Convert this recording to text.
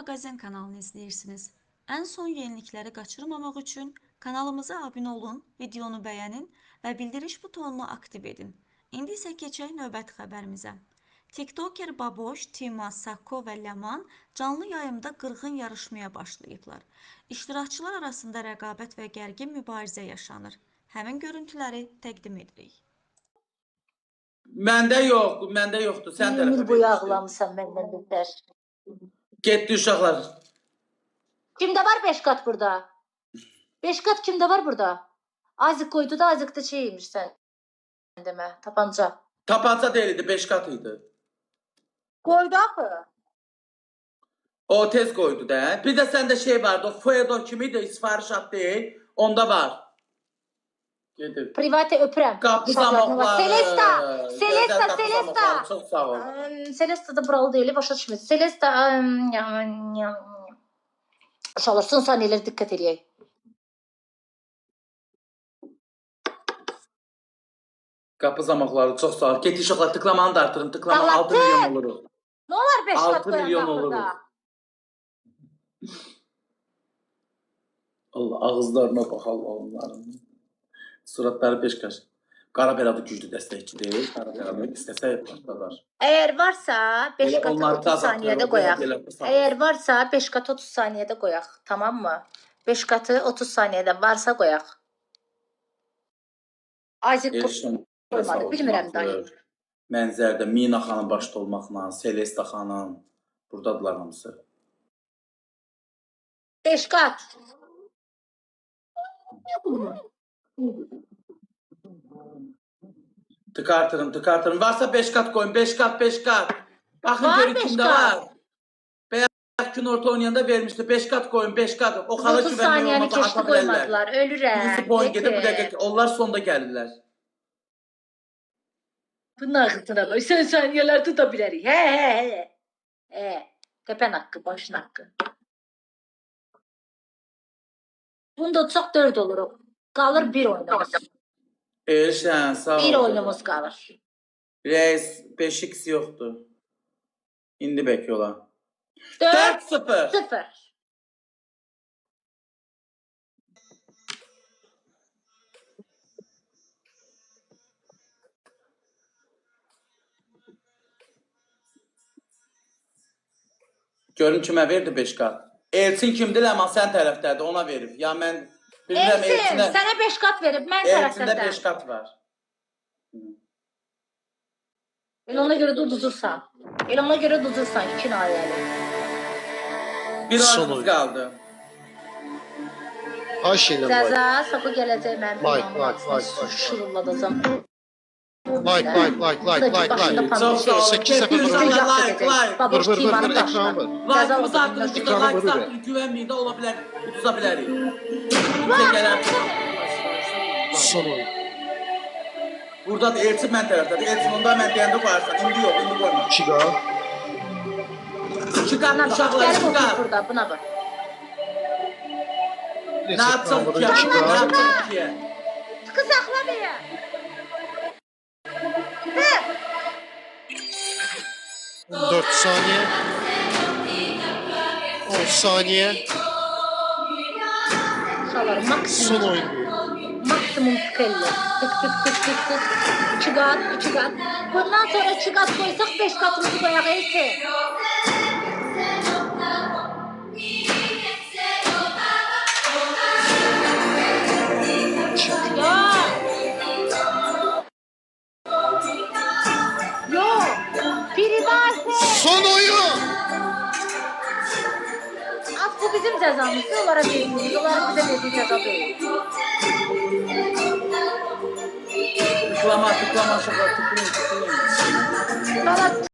Magazin kanalını izləyirsiniz. Ən son yenilikləri qaçırmamaq üçün kanalımıza abunə olun, videonu bəyənin və bildiriş butonunu aktiv edin. İndi isə keçək növbəti xəbərimizə. TikToker Baboş, Tima, Sakko və Ləman canlı yayımda qırğın yarışmaya başlayıblar. İştirakçılar arasında rəqabət və gərgin mübarizə yaşanır. Həmin görüntüləri təqdim edirik. Məndə yoxdur. Sən tərəfə İl boyu ağlamısan məndən betər. Getdi uşaqlar. Kimdə var 5 qat burada? 5 qat kimdə var burada? Azıq qoydu da azıqda yemişsən. Demə, tapanca. Tapanca deyildi, 5 qat idi. Qoydu axı. O tez qoydu da. Bir də səndə şey vardı, o Fuedo kimidir, sifariş at deyil, onda var. Gedir. Private öpürəm. Qapı zamaqları. Selesta. Çox sağ ol. Selesta da buralı deyil, başa düşmür. Selesta, uşaqlar, son saniyələrə diqqət edək. Qapı zamaqları çox sağ ol. Get uşaqlar, tıklamanı da artırın, tıklama 6 milyon oluruq. Nə olar 5 qat 6 milyon oluruq. Allah, ağızlarına bax Allah onların. Suratları 5 qaş. Qarabeladı güclü dəstəkçidir. Qarabeladı istəsə partladar. Əgər varsa 5 qat 30 saniyədə qoyaq. Əgər varsa 5 qat 30 saniyədə qoyaq. Tamam mı? 5 qatı 30 saniyədə varsa qoyaq. Azıq qoymadı. Bilmirəm dayı. Mənzərdə Mina xanım başda olmaqla, Selesta xanım. Buradadılar hamısı. 5 qat. Tıkartırım. Varsa 5 kat koyun. 5 kat. Bakın Var görün 5 kimde kat. var. Beyaz gün orta oynayanda vermişti. 5 kat koyun. 5 kat. O kadar 30 saniyəni keçdi qoymadılar. Ölürəm. Birisi boyun gedib bir dəqiqə. Onlar sonda gəlirlər. Bunun ağzına qoy. Sən saniyələr tuta bilərik. Qəpən haqqı, başın haqqı. Bunda çox 4 oluruq. Qalır 1 oyunumuz. Erşən sağ ol. 1 oyunumuz qalır. Reis 5x yoxdur. İndi bək ola. 4-0. 4-0. Görün kimə verdi 5 qat. Elçin kimdir? Ləman sən tərəfdədir, ona verib. Ya mən bilmirəm Elçin, sənə 5 qat verib, mən Elçində tərəfdən. 5 qat var. Elə ona görə də uduzursan. 2 ayəli. Bir oyunumuz qaldı. Haş ilə Cəza, sapı gələcək mənim. Like. Şurulladacam. Like. Çox sağ olun. 8 səfər like. Baboş Vur, timanın ekranı vur. başına. Like-ımızı artırın, Ekranı like vurur artırın, güvənməyin də ola bilər, uduza bilərik. Bizə gələn. Son oyun. Burada da Elçin mən tərəfdədir. Elçin onda mən deyəndə qoyarsan. İndi yox, indi qoyma. 2 daha. 2 qat uşaqlar, 2 Gəlib otur qat. burada, buna bax. Nə yapacaq ikiyə? Çıxı saxlamaya. 4 saniye. 10 saniye. Uşaqlar, Son oyun. maksimum tıkayla. Tık. 2 qat. Bundan sonra 2 qat qoysaq 5 qatımızı qoyaq Elçin. Yok. Private. Son oyun. Az bu bizim cəzamızdır. Onlara vermiyoruz. Onların bize verdiği cəza değil. Tıklama uşaqlar, tıklayın. Bana